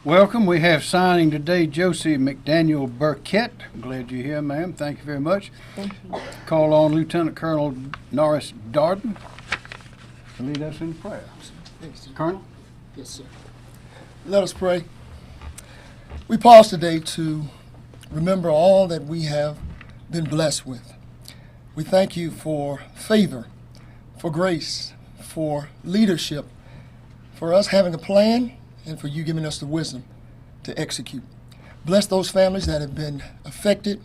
Welcome. We have signing today Josie McDaniel Burkett. I'm glad you're here, ma'am. Thank you very much. Thank you. Call on Lieutenant Colonel Norris Darden to lead us in prayer. Colonel? Yes, sir. Let us pray. We pause today to remember all that we have been blessed with. We thank you for favor, for grace, for leadership, for us having a plan, and for you giving us the wisdom to execute. Bless those families that have been affected.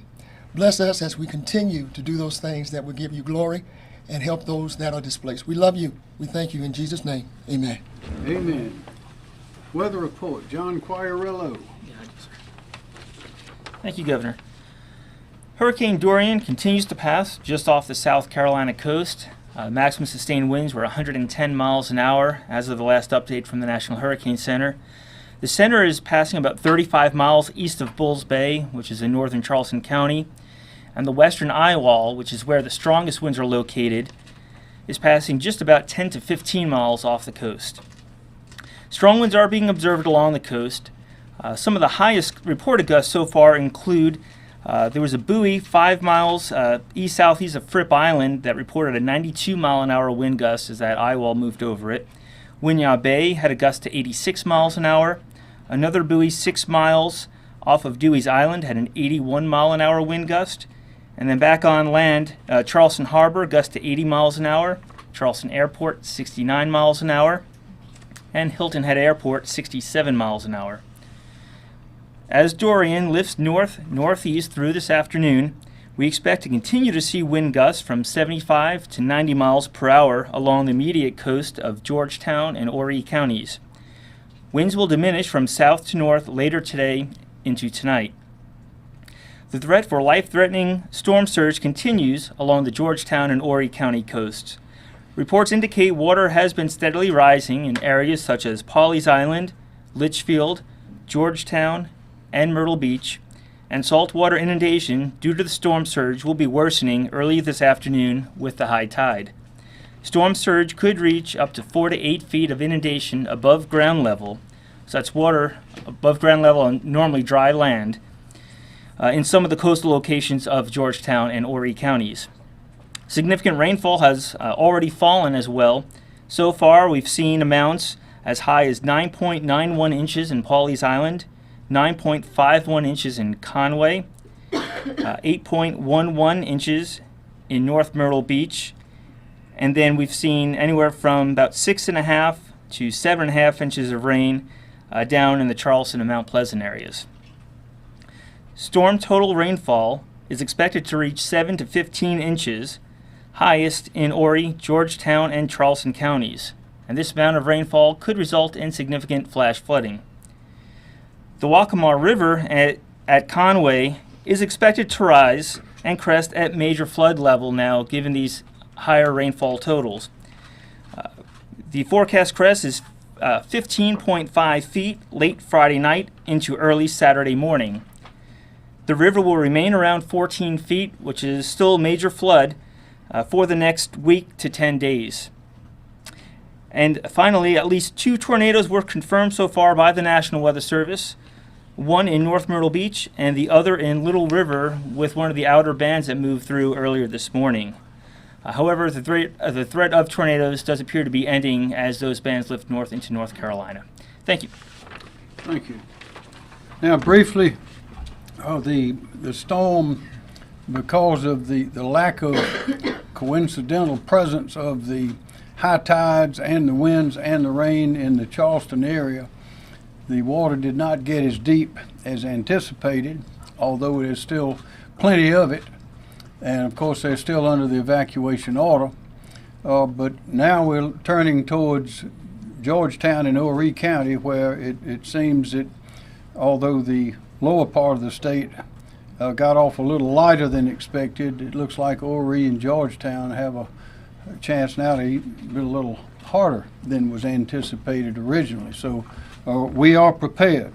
Bless us as we continue to do those things that will give you glory and help those that are displaced. We love you. We thank you in Jesus' name. Amen. Amen. Weather report, John Quairillo. Thank you, Governor. Hurricane Dorian continues to pass just off the South Carolina coast. Maximum sustained winds were 110 miles an hour as of the last update from the National Hurricane Center. The center is passing about 35 miles east of Bulls Bay, which is in northern Charleston County, and the western eye wall, which is where the strongest winds are located, is passing just about 10 to 15 miles off the coast. Strong winds are being observed along the coast. Some of the highest reported gusts so far include there was a buoy 5 miles east-southeast of Fripp Island that reported a 92 mile an hour wind gust as that eye wall moved over it. Winyah Bay had a gust to 86 miles an hour. Another buoy 6 miles off of Dewey's Island had an 81 mile an hour wind gust. And then back on land, Charleston Harbor gust to 80 miles an hour. Charleston Airport 69 miles an hour. And Hilton Head Airport 67 miles an hour. As Dorian lifts northeast through this afternoon, we expect to continue to see wind gusts from 75 to 90 miles per hour along the immediate coast of Georgetown and Horry counties. Winds will diminish from south to north later today into tonight. The threat for life-threatening storm surge continues along the Georgetown and Horry County coasts. Reports indicate water has been steadily rising in areas such as Pawleys Island, Litchfield, Georgetown, and Myrtle Beach, and saltwater inundation due to the storm surge will be worsening early this afternoon with the high tide. Storm surge could reach up to 4 to 8 feet of inundation above ground level, so that's water above ground level on normally dry land, in some of the coastal locations of Georgetown and Horry counties. Significant rainfall has already fallen as well. So far, we've seen amounts as high as 9.91 inches in Pawleys Island, 9.51 inches in Conway, 8.11 inches in North Myrtle Beach, and then we've seen anywhere from about 6.5 to 7.5 inches of rain down in the Charleston and Mount Pleasant areas. Storm total rainfall is expected to reach 7 to 15 inches, highest in Horry, Georgetown, and Charleston counties, and this amount of rainfall could result in significant flash flooding. The Waccamaw River at Conway is expected to rise and crest at major flood level now, given these higher rainfall totals. The forecast crest is 15.5 feet late Friday night into early Saturday morning. The river will remain around 14 feet, which is still a major flood for the next week to 10 days. And finally, at least 2 tornadoes were confirmed so far by the National Weather Service. One in North Myrtle Beach and the other in Little River with one of the outer bands that moved through earlier this morning. However, the threat of tornadoes does appear to be ending as those bands lift north into North Carolina. Thank you. Thank you. Now, briefly, the storm, because of the lack of coincidental presence of the high tides and the winds and the rain in the Charleston area, the water did not get as deep as anticipated, although it is still plenty of it. And of course, they're still under the evacuation order. But now we're turning towards Georgetown and Horry County, where it seems that although the lower part of the state got off a little lighter than expected, it looks like Horry and Georgetown have a chance now to be a little harder than was anticipated originally. So we are prepared.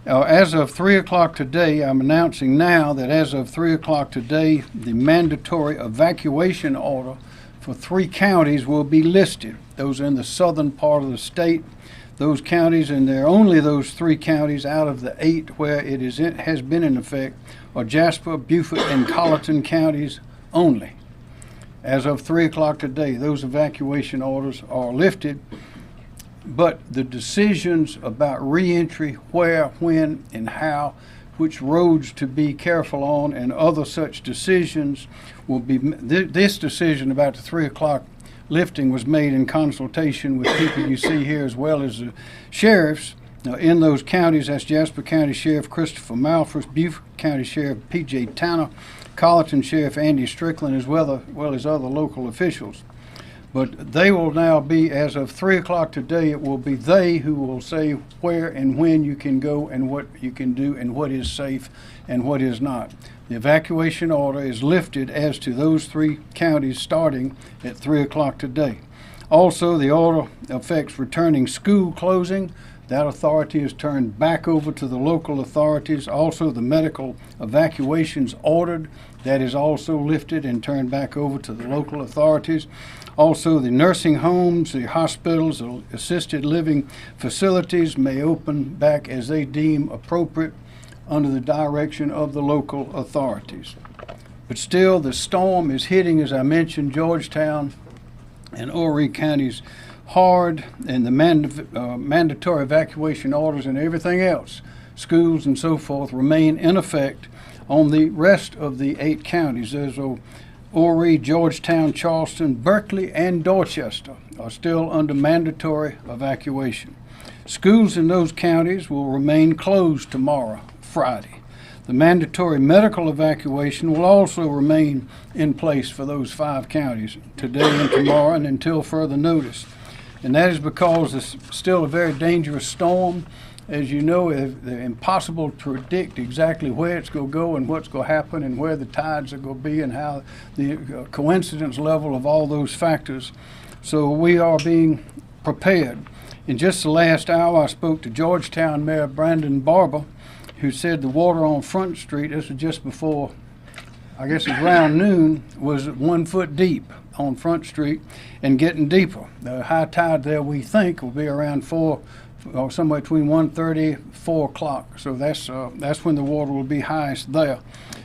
As of 3 o'clock today, I'm announcing now that as of 3 o'clock today, the mandatory evacuation order for 3 counties will be listed. Those are in the southern part of the state. those counties, and there are only those 3 counties out of the 8 where it has been in effect, are Jasper, Beaufort, and Colleton counties only. As of 3 o'clock today, those evacuation orders are lifted, but the decisions about reentry, where, when, and how, which roads to be careful on, and other such decisions will be, this decision about the 3 o'clock lifting was made in consultation with people you see here, as well as the sheriffs in those counties. That's Jasper County Sheriff Christopher Malfors, Beaufort County Sheriff P.J. Tanner, Colleton Sheriff Andy Strickland, as well as other local officials. But they will now be, as of 3 o'clock today, it will be they who will say where and when you can go and what you can do and what is safe and what is not. The evacuation order is lifted as to those 3 counties starting at 3 o'clock today. Also, the order affects returning school closing. That authority is turned back over to the local authorities. Also, the medical evacuations ordered, that is also lifted and turned back over to the local authorities. Also, the nursing homes, the hospitals, the assisted living facilities may open back as they deem appropriate under the direction of the local authorities. But still, the storm is hitting, as I mentioned, Georgetown and Horry counties hard, and the mandatory evacuation orders and everything else, schools and so forth, remain in effect on the rest of the 8 counties. There's Horry, Georgetown, Charleston, Berkeley, and Dorchester are still under mandatory evacuation. Schools in those counties will remain closed tomorrow, Friday. The mandatory medical evacuation will also remain in place for those 5 counties today and tomorrow and until further notice. And that is because it's still a very dangerous storm. As you know, it's impossible to predict exactly where it's going to go and what's going to happen and where the tides are going to be and how the coincidence level of all those factors. So we are being prepared. In just the last hour, I spoke to Georgetown Mayor Brandon Barber, who said the water on Front Street, this was just before, I guess it was around noon, was 1 foot deep on Front Street and getting deeper. The high tide there, we think, will be around 4, or somewhere between 1:30, 4 o'clock. So that's when the water will be highest there.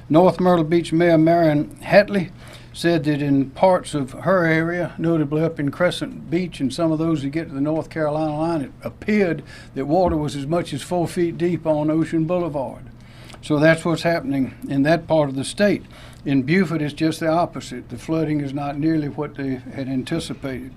North Myrtle Beach Mayor Marion Hatley said that in parts of her area, notably up in Crescent Beach and some of those who get to the North Carolina line, it appeared that water was as much as 4 feet deep on Ocean Boulevard. So that's what's happening in that part of the state. In Beaufort, it's just the opposite. The flooding is not nearly what they had anticipated.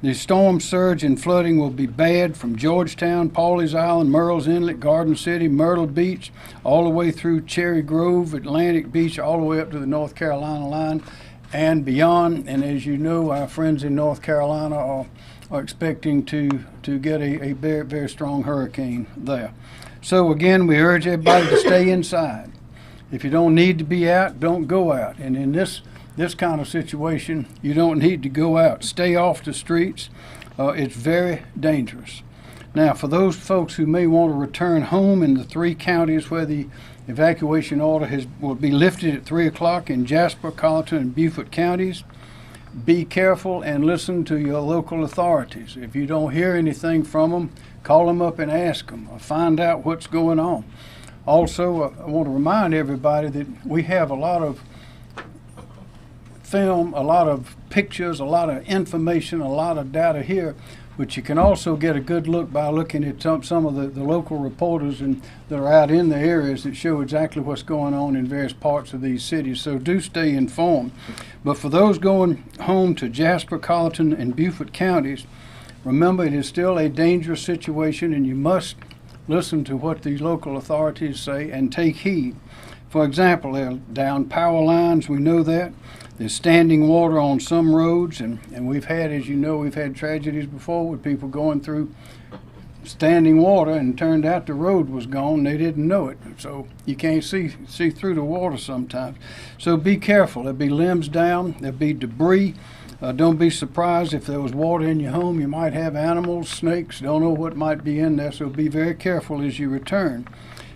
The storm surge and flooding will be bad from Georgetown, Pawleys Island, Murrells Inlet, Garden City, Myrtle Beach, all the way through Cherry Grove, Atlantic Beach, all the way up to the North Carolina line and beyond. And as you know, our friends in North Carolina are expecting to get a very, very strong hurricane there. So again, we urge everybody to stay inside. If you don't need to be out, don't go out. And in this kind of situation, you don't need to go out. Stay off the streets. It's very dangerous. Now, for those folks who may want to return home in the 3 counties where the evacuation order will be lifted at 3 o'clock in Jasper, Colleton, and Beaufort counties, be careful and listen to your local authorities. If you don't hear anything from them, call them up and ask them or find out what's going on. Also, I want to remind everybody that we have a lot of film, a lot of pictures, a lot of information, a lot of data here, but you can also get a good look by looking at some of the local reporters that are out in the areas that show exactly what's going on in various parts of these cities. So do stay informed. But for those going home to Jasper, Colleton, and Beaufort counties, remember it is still a dangerous situation and you must listen to what these local authorities say and take heed. For example, they're down power lines, we know that. There's standing water on some roads, and we've had, as you know, we've had tragedies before with people going through standing water and turned out the road was gone. They didn't know it, so you can't see through the water sometimes. So be careful. There'll be limbs down, there'll be debris. Don't be surprised if there was water in your home. You might have animals, snakes, don't know what might be in there, so be very careful as you return.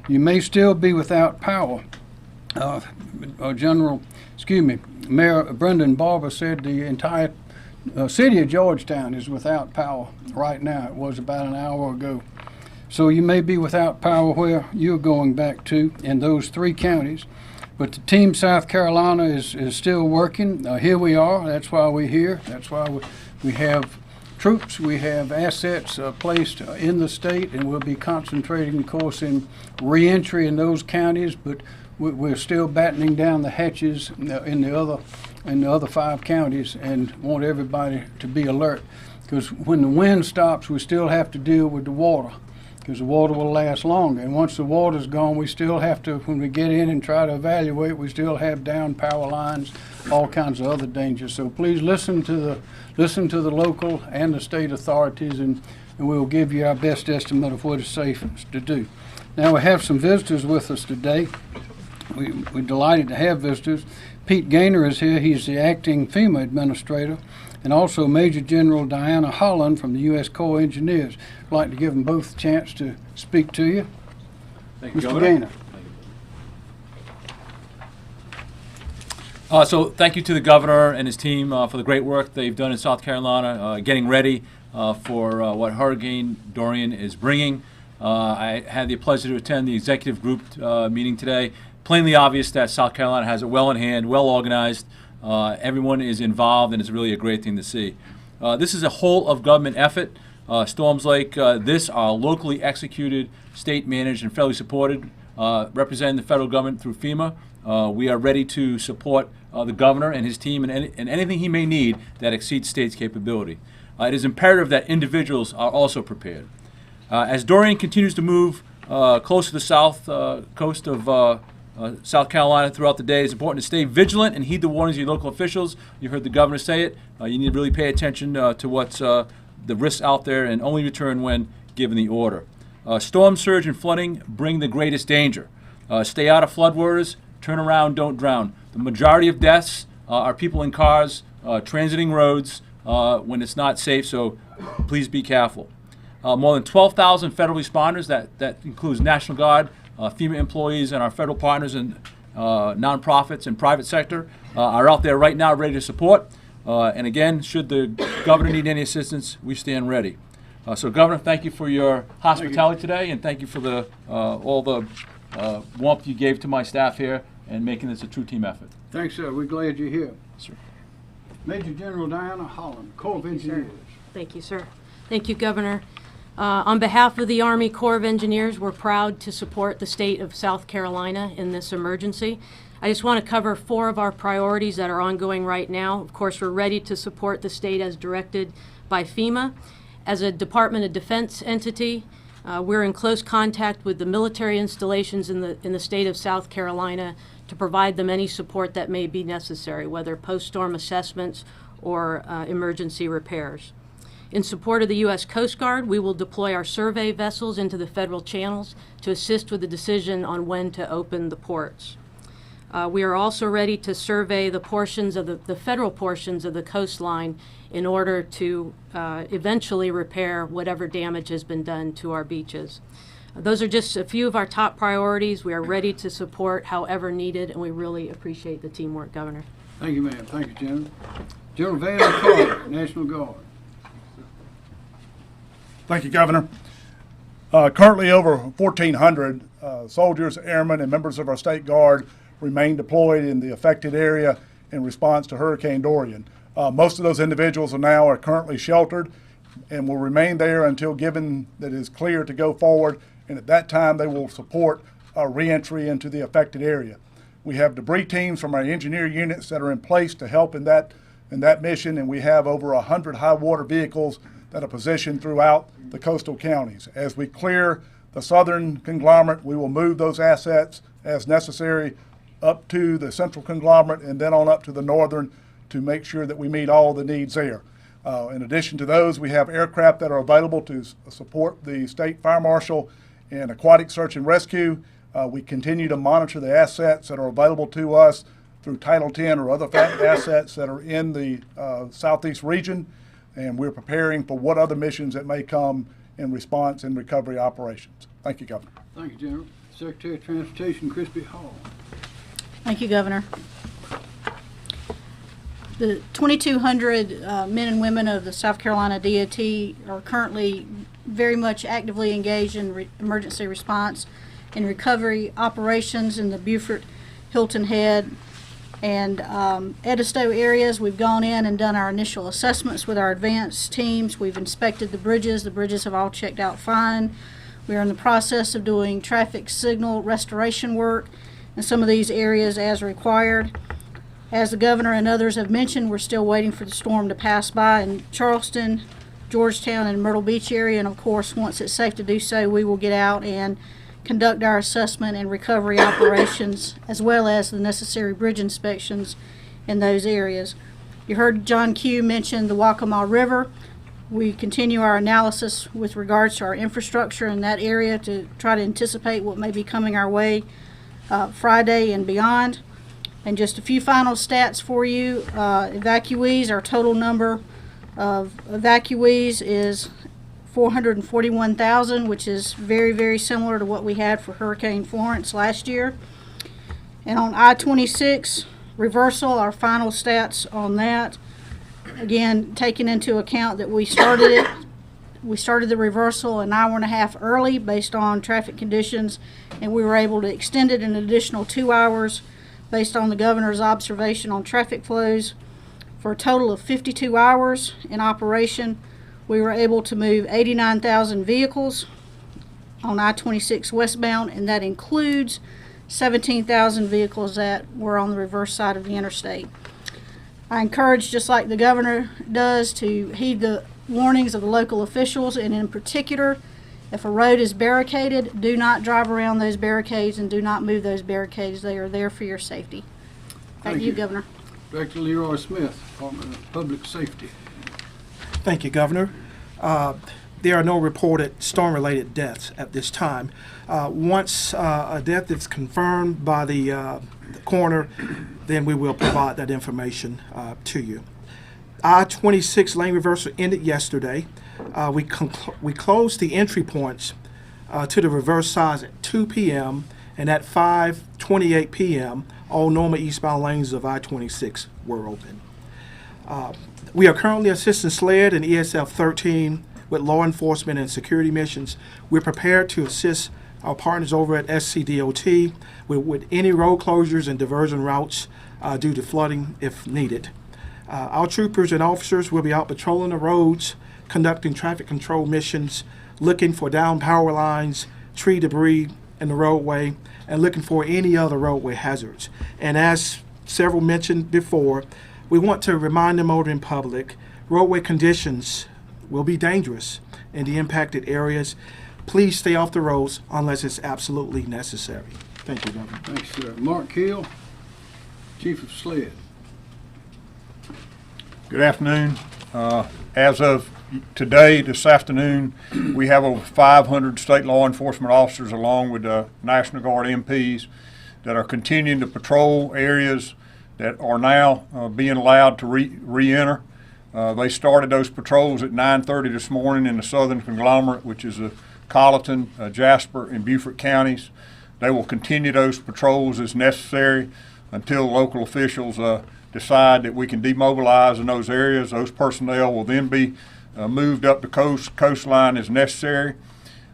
You may still be without power. Mayor Brendan Barber said the entire city of Georgetown is without power right now. It was about an hour ago. So you may be without power where you're going back to in those 3 counties. But the team South Carolina is still working. Here we are. That's why we're here. That's why we have troops. We have assets placed in the state, and we'll be concentrating, of course, in reentry in those counties. But we're still battening down the hatches in the other 5 counties, and want everybody to be alert. Because when the wind stops, we still have to deal with the water, because the water will last longer. And once the water's gone, we still have to, when we get in and try to evaluate, we still have down power lines, all kinds of other dangers. So please listen to the local and the state authorities, and we'll give you our best estimate of what is safe to do. Now we have some visitors with us today. We're delighted to have visitors. Pete Gaynor is here. He's the acting FEMA administrator, and also Major General Diana Holland from the U.S. Corps of Engineers. I'd like to give them both a chance to speak to you. Thank you, Mr. Governor. Gaynor. So thank you to the governor and his team for the great work they've done in South Carolina, getting ready for what Hurricane Dorian is bringing. I had the pleasure to attend the executive group meeting today. Plainly obvious that South Carolina has it well in hand, well organized. Everyone is involved, and it's really a great thing to see. This is a whole of government effort. Storms like this are locally executed, state managed, and federally supported, representing the federal government through FEMA. We are ready to support the governor and his team in anything he may need that exceeds state's capability. It is imperative that individuals are also prepared. As Dorian continues to move close to the south coast of South Carolina throughout the day, it's important to stay vigilant and heed the warnings of your local officials. You heard the governor say it. You need to really pay attention to what's the risks out there, and only return when given the order. Storm surge and flooding bring the greatest danger. Stay out of floodwaters. Turn around, don't drown. The majority of deaths are people in cars, transiting roads when it's not safe, so please be careful. More than 12,000 federal responders, that includes National Guard, FEMA employees, and our federal partners and nonprofits and private sector are out there right now ready to support. And again, should the governor need any assistance, we stand ready. So Governor, thank you for your hospitality today, and thank you for all the warmth you gave to my staff here and making this a true team effort. Thanks, sir. We're glad you're here. Sir. Major General Diana Holland, Corps of Engineers. Thank you, sir. Thank you, Governor. On behalf of the Army Corps of Engineers, we're proud to support the state of South Carolina in this emergency. I just want to cover 4 of our priorities that are ongoing right now. Of course, we're ready to support the state as directed by FEMA. As a Department of Defense entity, we're in close contact with the military installations in the state of South Carolina to provide them any support that may be necessary, whether post-storm assessments or emergency repairs. In support of the U.S. Coast Guard, we will deploy our survey vessels into the federal channels to assist with the decision on when to open the ports. We are also ready to survey the portions of the federal portions of the coastline in order to eventually repair whatever damage has been done to our beaches. Those are just a few of our top priorities. We are ready to support however needed, and we really appreciate the teamwork, Governor. Thank you, ma'am. Thank you, General. General Van Carter, National Guard. Thank you, Governor. Currently, over 1,400 soldiers, airmen, and members of our State Guard remain deployed in the affected area in response to Hurricane Dorian. Most of those individuals are currently sheltered and will remain there until given that it is clear to go forward, and at that time they will support reentry into the affected area. We have debris teams from our engineer units that are in place to help in that mission, and we have over 100 high water vehicles that are positioned throughout the coastal counties. As we clear the southern conglomerate, we will move those assets as necessary up to the central conglomerate and then on up to the northern to make sure that we meet all the needs there. In addition to those, we have aircraft that are available to support the state fire marshal and aquatic search and rescue. We continue to monitor the assets that are available to us through Title 10 or other assets that are in the southeast region, and we're preparing for what other missions that may come in response and recovery operations. Thank you, Governor. Thank you, General. Secretary of Transportation, Crispy Hall. Thank you, Governor. The 2,200 men and women of the South Carolina DOT are currently very much actively engaged in emergency response and recovery operations in the Beaufort, Hilton Head, and Edisto areas. We've gone in and done our initial assessments with our advanced teams. We've inspected the bridges. The bridges have all checked out fine. We are in the process of doing traffic signal restoration work in some of these areas as required. As the governor and others have mentioned, we're still waiting for the storm to pass by in Charleston, Georgetown, and Myrtle Beach area. And of course, once it's safe to do so, we will get out and conduct our assessment and recovery operations, as well as the necessary bridge inspections in those areas. You heard John Q mention the Waccamaw River. We continue our analysis with regards to our infrastructure in that area to try to anticipate what may be coming our way Friday and beyond. And just a few final stats for you. Evacuees, our total number of evacuees is 441,000, which is very, very similar to what we had for Hurricane Florence last year. And on I-26 reversal, our final stats on that, again, taking into account that we started the reversal an hour and a half early based on traffic conditions, and we were able to extend it an additional 2 hours based on the governor's observation on traffic flows. For a total of 52 hours in operation, we were able to move 89,000 vehicles on I-26 westbound, and that includes 17,000 vehicles that were on the reverse side of the interstate. I encourage, just like the governor does, to heed the warnings of the local officials, and in particular, if a road is barricaded, do not drive around those barricades and do not move those barricades. They are there for your safety. Back to you, Governor. Director Leroy Smith, Department of Public Safety. Thank you, Governor. There are no reported storm-related deaths at this time. Once a death is confirmed by the coroner, then we will provide that information to you. I-26 lane reversal ended yesterday. We closed the entry points to the reverse side at 2 p.m. and at 5:28 p.m. all normal eastbound lanes of I-26 were open. We are currently assisting SLED and ESF 13 with law enforcement and security missions. We're prepared to assist our partners over at SCDOT with any road closures and diversion routes due to flooding if needed. Our troopers and officers will be out patrolling the roads, conducting traffic control missions, looking for downed power lines, tree debris in the roadway, and looking for any other roadway hazards. And as several mentioned before, we want to remind the motoring public roadway conditions will be dangerous in the impacted areas. Please stay off the roads unless it's absolutely necessary. Thank you, Governor. Thanks, sir. Mark Hill, Chief of SLED. Good afternoon. As of today, this afternoon, we have over 500 state law enforcement officers along with National Guard MPs that are continuing to patrol areas that are now being allowed to re-enter. They started those patrols at 9:30 this morning in the southern conglomerate, which is Colleton, Jasper, and Beaufort counties. They will continue those patrols as necessary until local officials decide that we can demobilize in those areas. Those personnel will then be moved up the coastline as necessary.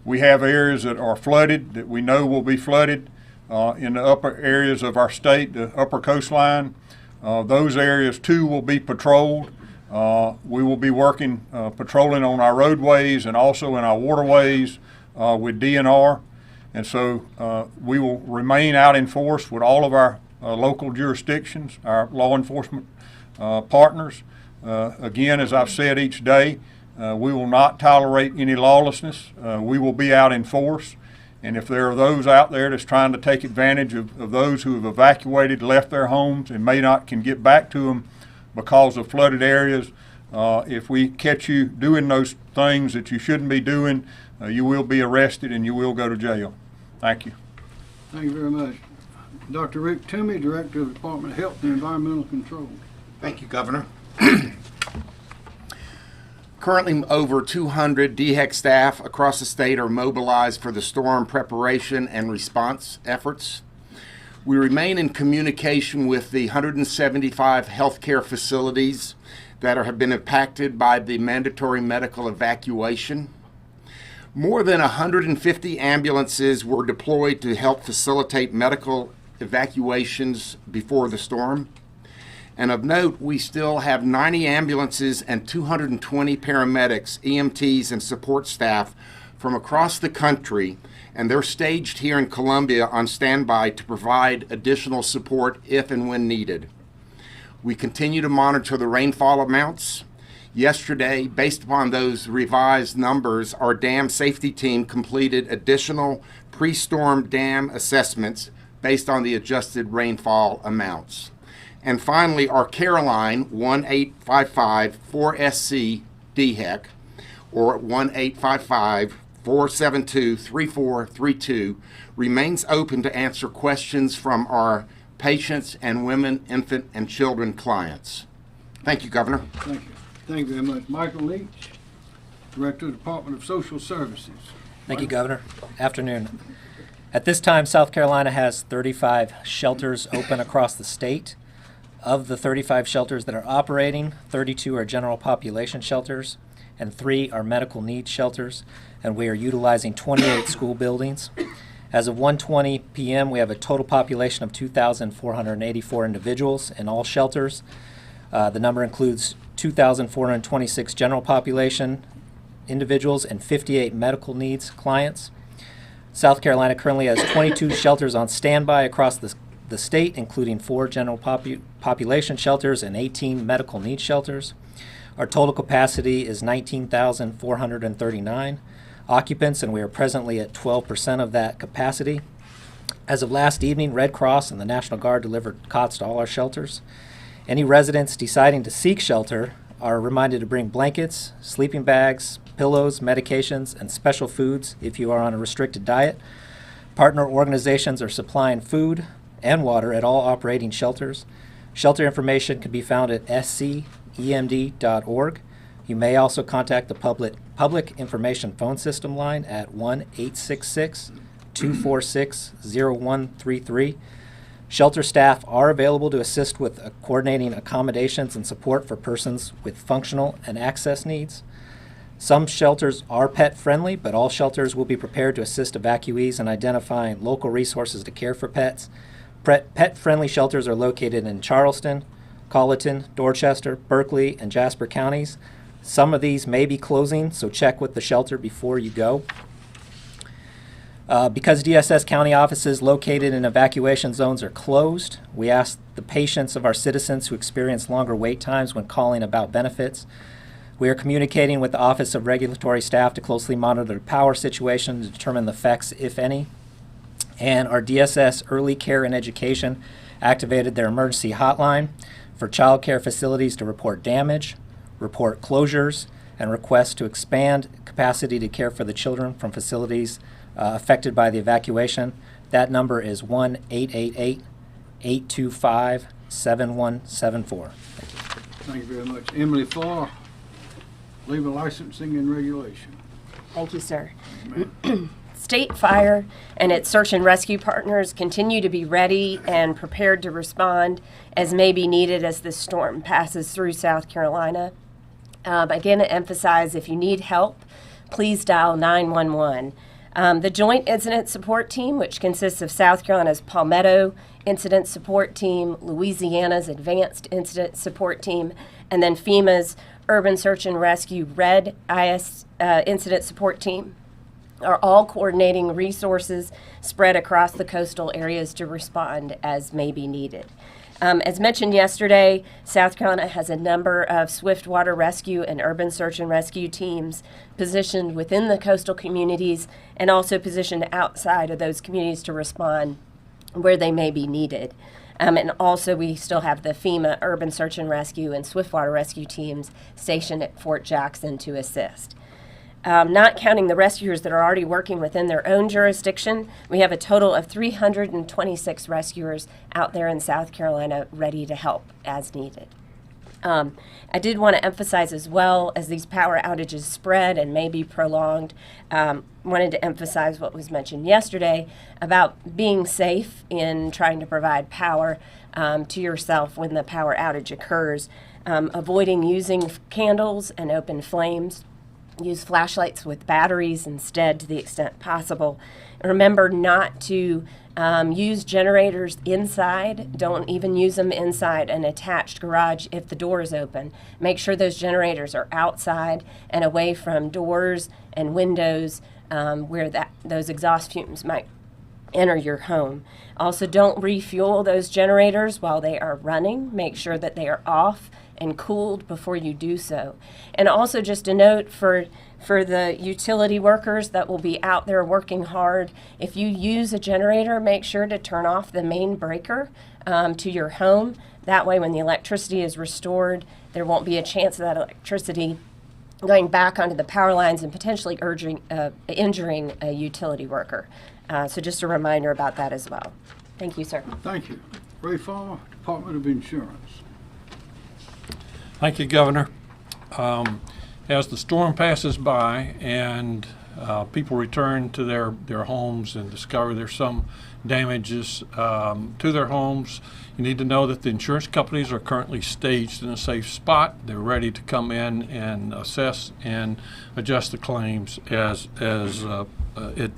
We have areas that are flooded that we know will be flooded in the upper areas of our state, the upper coastline. Those areas too will be patrolled. We will be working patrolling on our roadways and also in our waterways with DNR. And so we will remain out in force with all of our local jurisdictions, our law enforcement partners. Again, as I've said each day, we will not tolerate any lawlessness. We will be out in force. And if there are those out there that's trying to take advantage of those who have evacuated, left their homes, and can get back to them because of flooded areas, if we catch you doing those things that you shouldn't be doing, you will be arrested and you will go to jail. Thank you. Thank you very much. Dr. Rick Toomey, Director of the Department of Health and Environmental Control. Thank you, Governor. Currently, over 200 DHEC staff across the state are mobilized for the storm preparation and response efforts. We remain in communication with the 175 healthcare facilities that have been impacted by the mandatory medical evacuation. More than 150 ambulances were deployed to help facilitate medical evacuations before the storm. And of note, we still have 90 ambulances and 220 paramedics, EMTs, and support staff from across the country, and they're staged here in Columbia on standby to provide additional support if and when needed. We continue to monitor the rainfall amounts. Yesterday, based upon those revised numbers, our dam safety team completed additional pre-storm dam assessments based on the adjusted rainfall amounts. And finally, our Caroline 1-855-4SC DHEC, or 1-855-472-3432, remains open to answer questions from our patients and women, infant, and children clients. Thank you, Governor. Thank you. Thank you very much. Michael Leach, Director of the Department of Social Services. Thank you, Governor. Afternoon. At this time, South Carolina has 35 shelters open across the state. Of the 35 shelters that are operating, 32 are general population shelters and 3 are medical needs shelters, and we are utilizing 28 school buildings. As of 1:20 p.m., we have a total population of 2,484 individuals in all shelters. The number includes 2,426 general population individuals and 58 medical needs clients. South Carolina currently has 22 shelters on standby across the state, including 4 general population shelters and 18 medical needs shelters. Our total capacity is 19,439 occupants, and we are presently at 12% of that capacity. As of last evening, Red Cross and the National Guard delivered cots to all our shelters. Any residents deciding to seek shelter are reminded to bring blankets, sleeping bags, pillows, medications, and special foods if you are on a restricted diet. Partner organizations are supplying food and water at all operating shelters. Shelter information can be found at scemd.org. You may also contact the public information phone system line at 1-866-246-0133. Shelter staff are available to assist with coordinating accommodations and support for persons with functional and access needs. Some shelters are pet-friendly, but all shelters will be prepared to assist evacuees in identifying local resources to care for pets. Pet-friendly shelters are located in Charleston, Colleton, Dorchester, Berkeley, and Jasper counties. Some of these may be closing, so check with the shelter before you go. Because DSS county offices located in evacuation zones are closed, we ask the patience of our citizens who experience longer wait times when calling about benefits. We are communicating with the Office of Regulatory Staff to closely monitor the power situation to determine the effects, if any. And our DSS Early Care and Education activated their emergency hotline for child care facilities to report damage, report closures, and request to expand capacity to care for the children from facilities affected by the evacuation. That number is 1-888-825-7174. Thank you very much. Emily Farr, Labor Licensing and Regulation. Thank you, sir. State Fire and its search and rescue partners continue to be ready and prepared to respond as may be needed as this storm passes through South Carolina. Again, to emphasize, if you need help, please dial 911. The Joint Incident Support Team, which consists of South Carolina's Palmetto Incident Support Team, Louisiana's Advanced Incident Support Team, and then FEMA's Urban Search and Rescue RED Incident Support Team, are all coordinating resources spread across the coastal areas to respond as may be needed. As mentioned yesterday, South Carolina has a number of swift water rescue and urban search and rescue teams positioned within the coastal communities and also positioned outside of those communities to respond where they may be needed. And also we still have the FEMA urban search and rescue and swift water rescue teams stationed at Fort Jackson to assist. Not counting the rescuers that are already working within their own jurisdiction, we have a total of 326 rescuers out there in South Carolina ready to help as needed. I did want to emphasize as well, as these power outages spread and may be prolonged, wanted to emphasize what was mentioned yesterday about being safe in trying to provide power to yourself when the power outage occurs. Avoiding using candles and open flames. Use flashlights with batteries instead to the extent possible. Remember not to use generators inside. Don't even use them inside an attached garage if the door is open. Make sure those generators are outside and away from doors and windows where those exhaust fumes might enter your home. Also, don't refuel those generators while they are running. Make sure that they are off and cooled before you do so. And also just a note for the utility workers that will be out there working hard, if you use a generator, make sure to turn off the main breaker to your home. That way when the electricity is restored, there won't be a chance of that electricity going back onto the power lines and potentially injuring a utility worker. So just a reminder about that as well. Thank you, sir. Thank you. Ray Farmer, Department of Insurance. Thank you, Governor. As the storm passes by and people return to their homes and discover there's some damages to their homes, you need to know that the insurance companies are currently staged in a safe spot. They're ready to come in and assess and adjust the claims as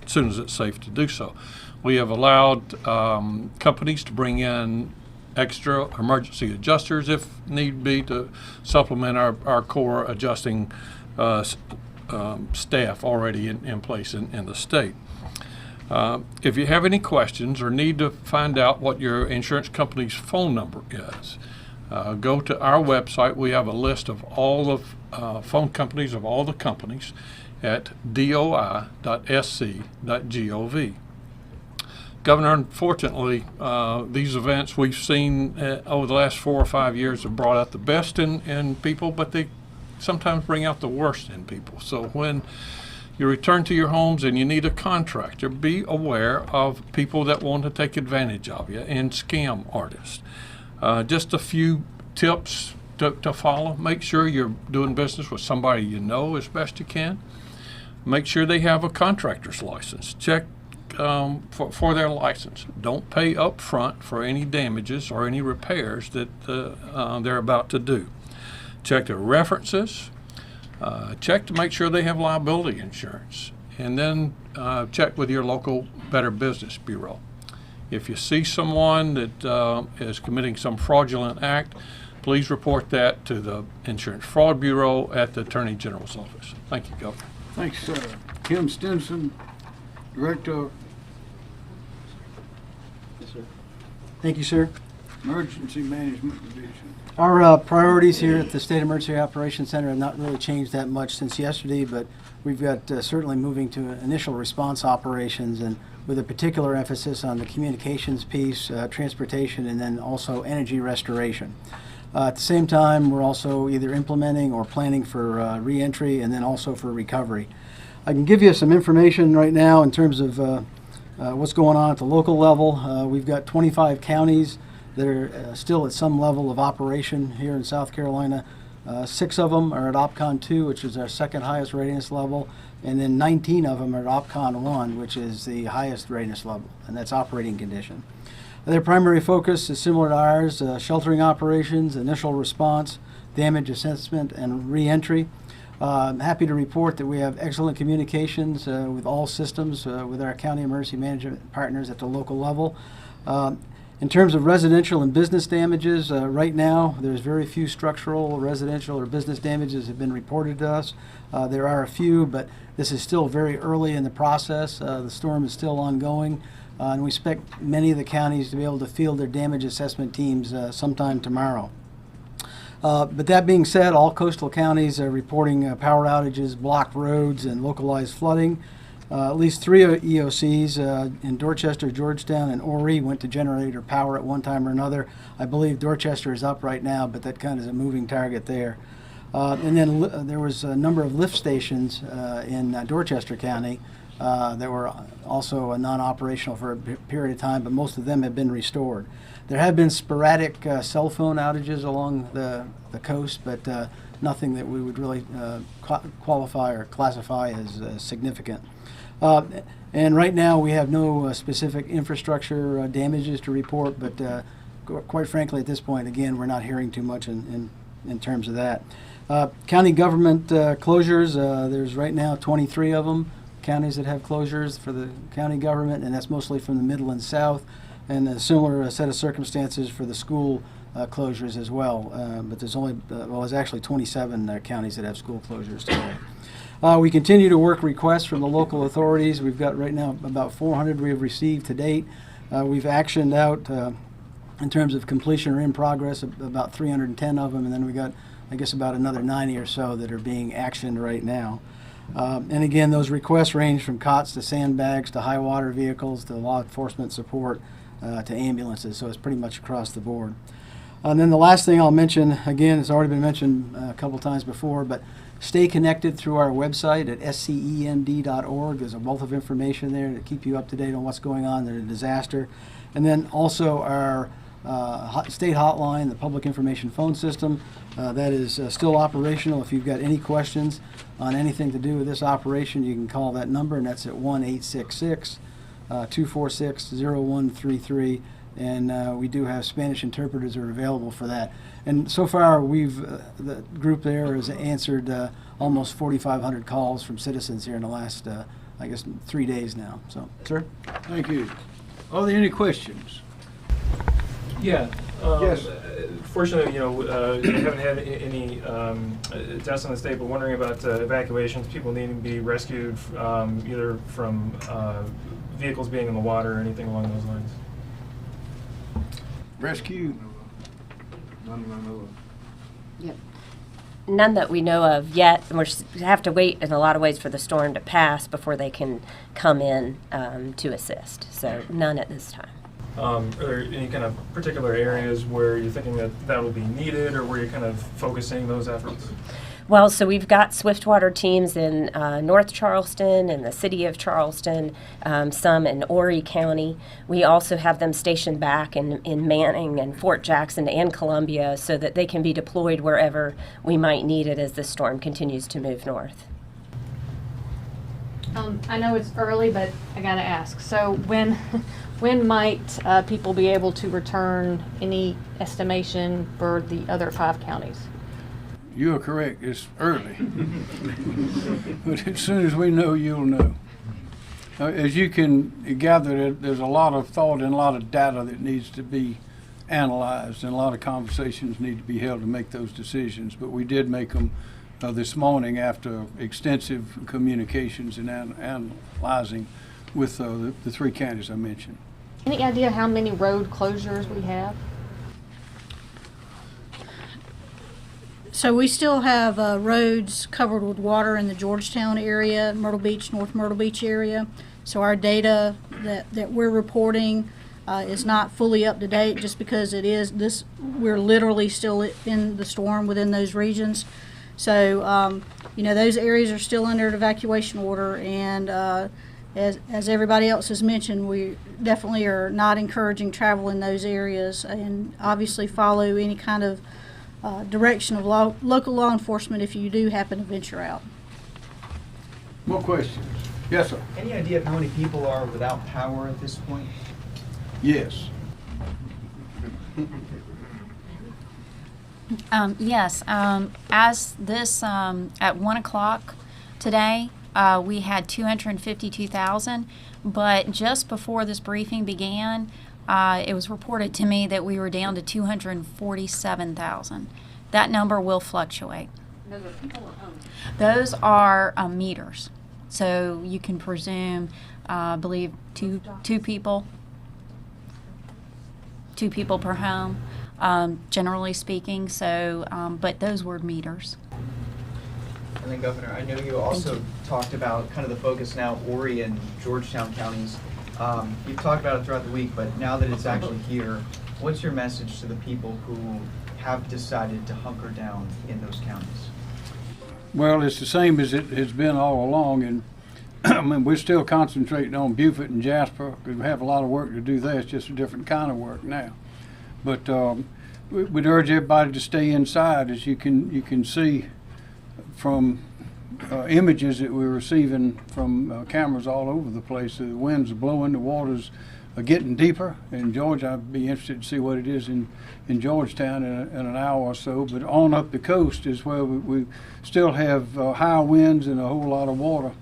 soon as it's safe to do so. We have allowed companies to bring in extra emergency adjusters if need be to supplement our core adjusting staff already in place in the state. If you have any questions or need to find out what your insurance company's phone number is, go to our website. We have a list of all of phone companies of all the companies at doi.sc.gov. Governor, unfortunately, these events we've seen over the last 4 or 5 years have brought out the best in people, but they sometimes bring out the worst in people. So when you return to your homes and you need a contractor, be aware of people that want to take advantage of you and scam artists. Just a few tips to follow. Make sure you're doing business with somebody you know as best you can. Make sure they have a contractor's license. Check for their license. Don't pay up front for any damages or any repairs that they're about to do. Check their references. Check to make sure they have liability insurance. And then check with your local Better Business Bureau. If you see someone that is committing some fraudulent act, please report that to the Insurance Fraud Bureau at the Attorney General's office. Thank you, Governor. Thanks, sir. Kim Stinson, Director, Thank you, sir. Emergency Management Division. Our priorities here at the State Emergency Operations Center have not really changed that much since yesterday, but we've got certainly moving to initial response operations, and with a particular emphasis on the communications piece, transportation, and then also energy restoration. At the same time, we're also either implementing or planning for re-entry and then also for recovery. I can give you some information right now in terms of what's going on at the local level. We've got 25 counties that are still at some level of operation here in South Carolina. 6 of them are at OPCON 2, which is our second highest readiness level, and then 19 of them are at OPCON 1, which is the highest readiness level, and that's operating condition. Their primary focus is similar to ours: sheltering operations, initial response, damage assessment, and re-entry. I'm happy to report that we have excellent communications with all systems with our county emergency management partners at the local level. In terms of residential and business damages, right now there's very few structural, residential, or business damages have been reported to us. There are a few, but this is still very early in the process. The storm is still ongoing, and we expect many of the counties to be able to field their damage assessment teams sometime tomorrow. But that being said, all coastal counties are reporting power outages, blocked roads, and localized flooding. At least 3 EOCs in Dorchester, Georgetown, and Horry went to generator power at one time or another. I believe Dorchester is up right now, but that kind of is a moving target there. And then there was a number of lift stations in Dorchester County that were also non-operational for a period of time, but most of them have been restored. There have been sporadic cell phone outages along the coast, but nothing that we would really qualify or classify as significant. And right now we have no specific infrastructure damages to report, but quite frankly at this point, again, we're not hearing too much in terms of that. County government closures, there's right now 23 of them, counties that have closures for the county government, and that's mostly from the middle and south, and a similar set of circumstances for the school closures as well. But there's only, well, there's actually 27 counties that have school closures today. We continue to work requests from the local authorities. We've got right now about 400 we have received to date. We've actioned out in terms of completion or in progress about 310 of them, and then we got, I guess, about another 90 or so that are being actioned right now. And again, those requests range from cots to sandbags to high water vehicles to law enforcement support to ambulances, so it's pretty much across the board. And then the last thing I'll mention, again, it's already been mentioned a couple times before, but stay connected through our website at scemd.org. There's a wealth of information there to keep you up to date on what's going on in a disaster. And then also our state hotline, the public information phone system, that is still operational. If you've got any questions on anything to do with this operation, you can call that number, and that's at 1-866-246-0133. And we do have Spanish interpreters that are available for that. And so far, the group there has answered almost 4,500 calls from citizens here in the last, I guess, 3 days now. So, sir? Thank you. Are there any questions? Yeah. Yes. Fortunately, we haven't had any deaths in the state, but wondering about evacuations, people needing to be rescued either from vehicles being in the water or anything along those lines. Rescue? Yep. None that we know of yet. We have to wait in a lot of ways for the storm to pass before they can come in to assist. So none at this time. Are there any kind of particular areas where you're thinking that will be needed, or where you're kind of focusing those efforts? Well, so we've got swiftwater teams in North Charleston and the city of Charleston, some in Horry County. We also have them stationed back in Manning and Fort Jackson and Columbia so that they can be deployed wherever we might need it as the storm continues to move north. I know it's early, but I gotta ask. So when might people be able to return? Any estimation for the other 5 counties? You are correct. It's early. But as soon as we know, you'll know. As you can gather, there's a lot of thought and a lot of data that needs to be analyzed, and a lot of conversations need to be held to make those decisions. But we did make them this morning after extensive communications and analyzing with the 3 counties I mentioned. Any idea how many road closures we have? So we still have roads covered with water in the Georgetown area, Myrtle Beach, North Myrtle Beach area. So our data that we're reporting is not fully up to date, just because we're literally still in the storm within those regions. So those areas are still under an evacuation order, and as everybody else has mentioned, we definitely are not encouraging travel in those areas, and obviously follow any kind of direction of local law enforcement if you do happen to venture out. More questions? Yes, sir. Any idea of how many people are without power at this point? Yes. Yes. As this at 1 o'clock today, we had 252,000, but just before this briefing began, it was reported to me that we were down to 247,000. That number will fluctuate. Those are people or homes? Those are meters. So you can presume, I believe, two people per home, generally speaking. So, but those were meters. And then, Governor, I know you also talked about kind of the focus now, Horry and Georgetown counties. You've talked about it throughout the week, but now that it's actually here, what's your message to the people who have decided to hunker down in those counties? Well, it's the same as it has been all along, and I mean, we're still concentrating on Beaufort and Jasper because we have a lot of work to do there. It's just a different kind of work now. But we'd urge everybody to stay inside. As you can see from images that we're receiving from cameras all over the place. The winds are blowing, the waters are getting deeper. In Georgia, I'd be interested to see what it is in Georgetown in an hour or so. But on up the coast is where we still have high winds and a whole lot of water.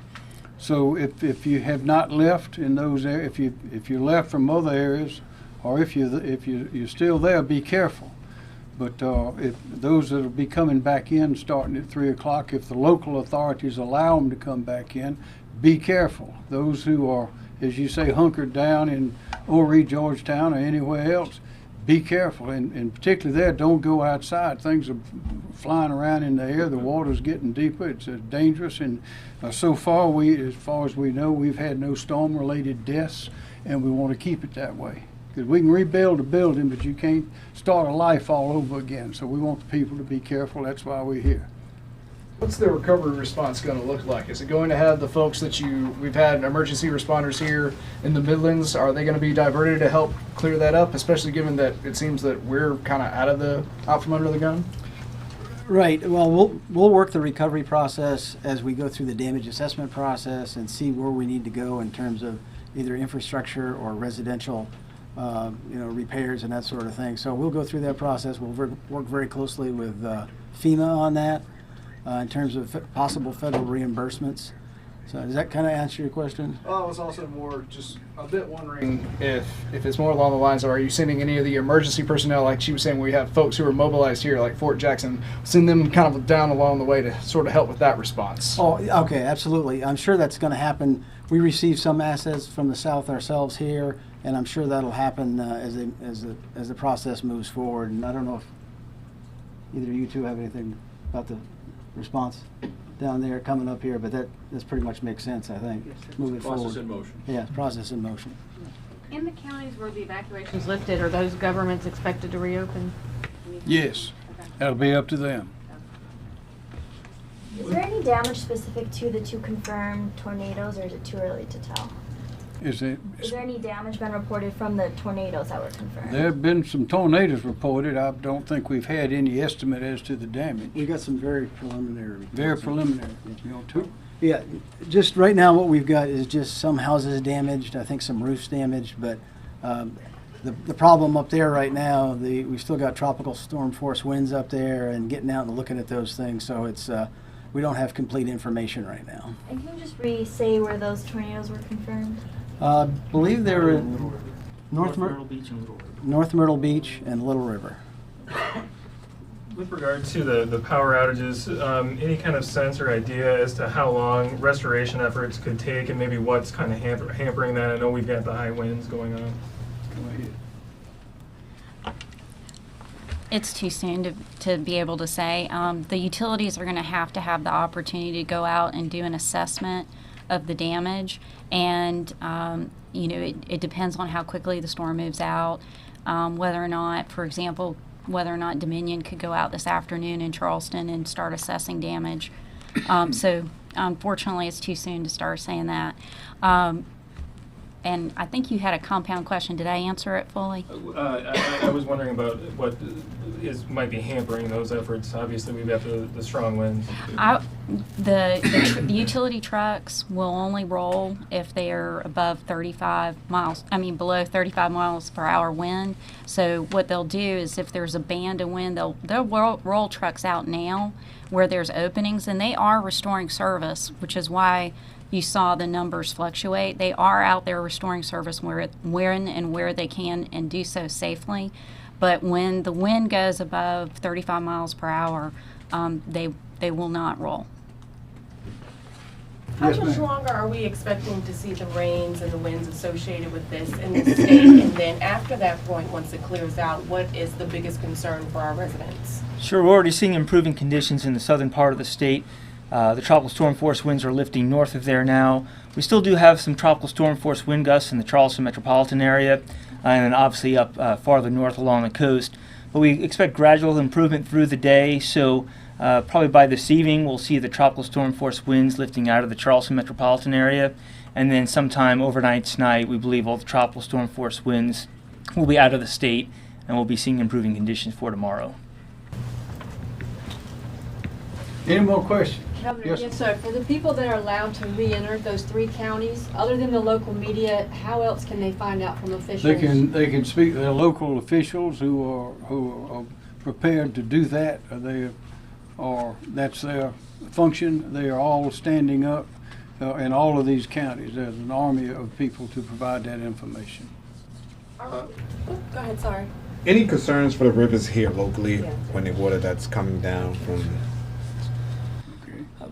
So if you have not left in those areas, if you left from other areas, or if you're still there, be careful. But if those that will be coming back in starting at 3 o'clock, if the local authorities allow them to come back in, be careful. Those who are, as you say, hunkered down in Horry, Georgetown, or anywhere else, be careful. And particularly there, don't go outside. Things are flying around in the air. The water's getting deeper. It's dangerous. And so far, as far as we know, we've had no storm-related deaths, and we want to keep it that way. Because we can rebuild a building, but you can't start a life all over again. So we want the people to be careful. That's why we're here. What's the recovery response going to look like? Is it going to have the folks that we've had emergency responders here in the Midlands? Are they going to be diverted to help clear that up, especially given that it seems that we're kind of out from under the gun? Right. Well, we'll work the recovery process as we go through the damage assessment process and see where we need to go in terms of either infrastructure or residential repairs and that sort of thing. So we'll go through that process. We'll work very closely with FEMA on that in terms of possible federal reimbursements. So does that kind of answer your question? Well, I was also more just a bit wondering if it's more along the lines of, are you sending any of the emergency personnel, like she was saying, we have folks who are mobilized here, like Fort Jackson, send them kind of down along the way to sort of help with that response? Oh, okay, absolutely. I'm sure that's going to happen. We receive some assets from the south ourselves here, and I'm sure that'll happen as the process moves forward. And I don't know if either of you two have anything about the response down there coming up here, but that's pretty much makes sense, I think. Moving forward. Process in motion. Yeah, process in motion. In the counties where the evacuation's lifted, are those governments expected to reopen? Yes, that'll be up to them. Is there any damage specific to the 2 confirmed tornadoes, or is it too early to tell? Is there any damage been reported from the tornadoes that were confirmed? There have been some tornadoes reported. I don't think we've had any estimate as to the damage. We got some very preliminary reports. Very preliminary. Too? Yeah, just right now what we've got is just some houses damaged, I think some roofs damaged, but the problem up there right now, we've still got tropical storm force winds up there and getting out and looking at those things, so it's we don't have complete information right now. And can you just re-say where those tornadoes were confirmed? I believe they were in North Myrtle Beach and Little River. North Myrtle Beach and Little River. With regard to the power outages, any kind of sense or idea as to how long restoration efforts could take, and maybe what's kind of hampering that? I know we've got the high winds going on. It's too soon to be able to say. The utilities are going to have the opportunity to go out and do an assessment of the damage, and it depends on how quickly the storm moves out, whether or not, for example, whether or not Dominion could go out this afternoon in Charleston and start assessing damage. So unfortunately, it's too soon to start saying that. And I think you had a compound question. Did I answer it fully? I was wondering about what might be hampering those efforts. Obviously, we've got the strong winds. The utility trucks will only roll if they are above 35 miles, below 35 miles per hour wind. So what they'll do is if there's a band of wind, they'll roll trucks out now where there's openings, and they are restoring service, which is why you saw the numbers fluctuate. They are out there restoring service where they can and do so safely. But when the wind goes above 35 miles per hour, they will not roll. How much longer are we expecting to see the rains and the winds associated with this in the state? And then after that point, once it clears out, what is the biggest concern for our residents? Sure, we're already seeing improving conditions in the southern part of the state. The tropical storm force winds are lifting north of there now. We still do have some tropical storm force wind gusts in the Charleston metropolitan area, and then obviously up farther north along the coast. But we expect gradual improvement through the day, so Probably by this evening, we'll see the tropical storm force winds lifting out of the Charleston metropolitan area. And then sometime overnight tonight, we believe all the tropical storm force winds will be out of the state, and we'll be seeing improving conditions for tomorrow. Any more questions? Governor, yes, sir. For the people that are allowed to re-enter those 3 counties, other than the local media, how else can they find out from officials? They can speak to their local officials who are prepared to do that. That's their function. They are all standing up in all of these counties. There's an army of people to provide that information. Go ahead, sorry. Any concerns for the rivers here locally when the water that's coming down from?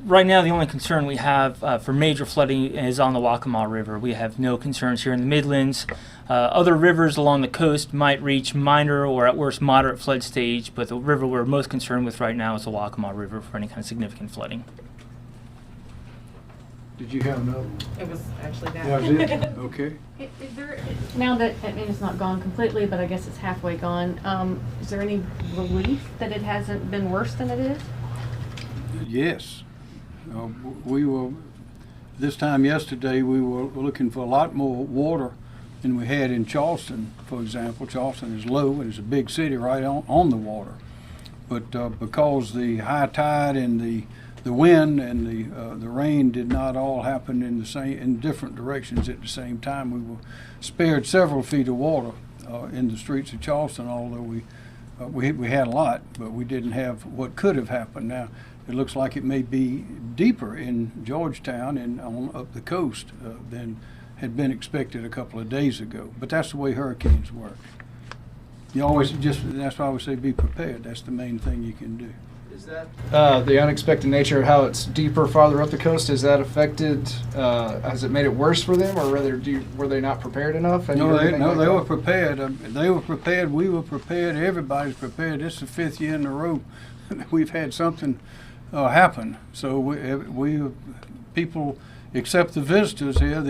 Right now, the only concern we have for major flooding is on the Waccamaw River. We have no concerns here in the Midlands. Other rivers along the coast might reach minor or at worst moderate flood stage, but the river we're most concerned with right now is the Waccamaw River for any kind of significant flooding. Did you have another one? It was actually that. That was it? Okay. Is there, now that, I mean, it's not gone completely, but I guess it's halfway gone, is there any relief that it hasn't been worse than it is? Yes. We were, this time yesterday, we were looking for a lot more water than we had in Charleston, for example. Charleston is low and it's a big city right on the water. But because the high tide and the wind and the rain did not all happen in different directions at the same time, we were spared several feet of water in the streets of Charleston, although we had a lot, but we didn't have what could have happened. Now, it looks like it may be deeper in Georgetown and up the coast than had been expected a couple of days ago. But that's the way hurricanes work. You always that's why I would say be prepared. That's the main thing you can do. Is that the unexpected nature of how it's deeper farther up the coast? Is that affected? Has it made it worse for them, or rather, were they not prepared enough? They were prepared. They were prepared. We were prepared. Everybody's prepared. This is the 5th year in a row we've had something happen. So we people, except the visitors here,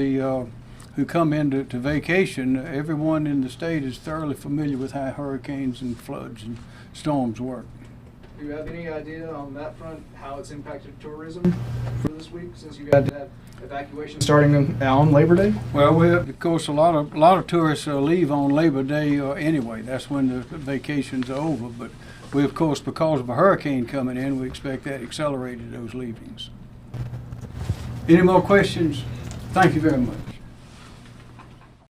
who come in to vacation, everyone in the state is thoroughly familiar with how hurricanes and floods and storms work. Do you have any idea on that front how it's impacted tourism for this week, since you had to have evacuation starting on Labor Day? Well, we have, of course, a lot of tourists leave on Labor Day anyway. That's when the vacations are over. But we, of course, because of a hurricane coming in, we expect that accelerated those leavings. Any more questions? Thank you very much.